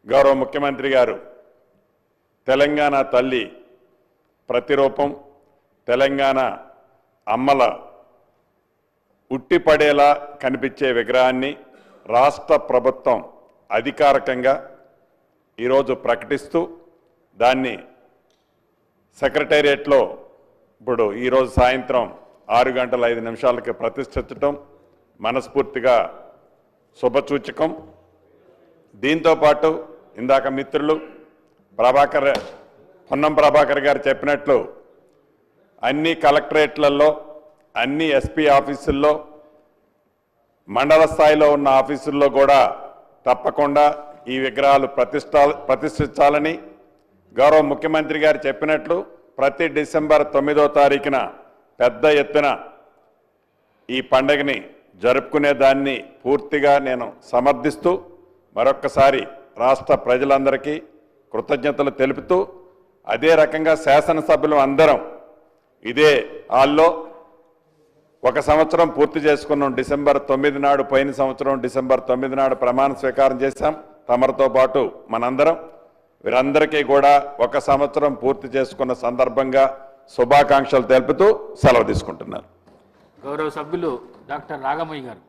గౌరవ ముఖ్యమంత్రి గారు తెలంగాణ తల్లి ప్రతిరూపం తెలంగాణ అమ్మల ఉట్టిపడేలా కనిపించే విగ్రహాన్ని రాష్ట్ర ప్రభుత్వం అధికారికంగా ఈరోజు ప్రకటిస్తూ దాన్ని సెక్రటేరియట్లో ఇప్పుడు ఈరోజు సాయంత్రం 6:05 ప్రతిష్ఠించడం మనస్ఫూర్తిగా శుభసూచకం. దీంతోపాటు ఇందాక మిత్రులు పొన్నం ప్రభాకర్ గారు చెప్పినట్లు అన్ని కలెక్టరేట్లలో అన్ని ఎస్పీ ఆఫీసుల్లో మండల స్థాయిలో ఉన్న ఆఫీసుల్లో కూడా తప్పకుండా ఈ విగ్రహాలు ప్రతిష్ఠించాలని గౌరవ ముఖ్యమంత్రి గారు చెప్పినట్లు ప్రతి డిసెంబర్ 9వ తారీఖున పెద్ద ఎత్తున ఈ పండుగని జరుపుకునే దాన్ని పూర్తిగా నేను సమర్థిస్తూ మరొక్కసారి రాష్ట్ర ప్రజలందరికీ కృతజ్ఞతలు తెలుపుతూ అదే రకంగా శాసనసభ్యులు అందరం ఇదే హాల్లో 1 సంవత్సరం పూర్తి చేసుకున్నాం. డిసెంబర్ 9 నాడు పోయిన సంవత్సరం డిసెంబర్ 9 నాడు ప్రమాణ స్వీకారం చేశాం. తమరితో పాటు మనందరం వీరందరికీ కూడా 1 సంవత్సరం పూర్తి చేసుకున్న సందర్భంగా శుభాకాంక్షలు తెలుపుతూ సెలవు తీసుకుంటున్నారు. గౌరవ సభ్యులు డాక్టర్ రాగమయ్య గారు.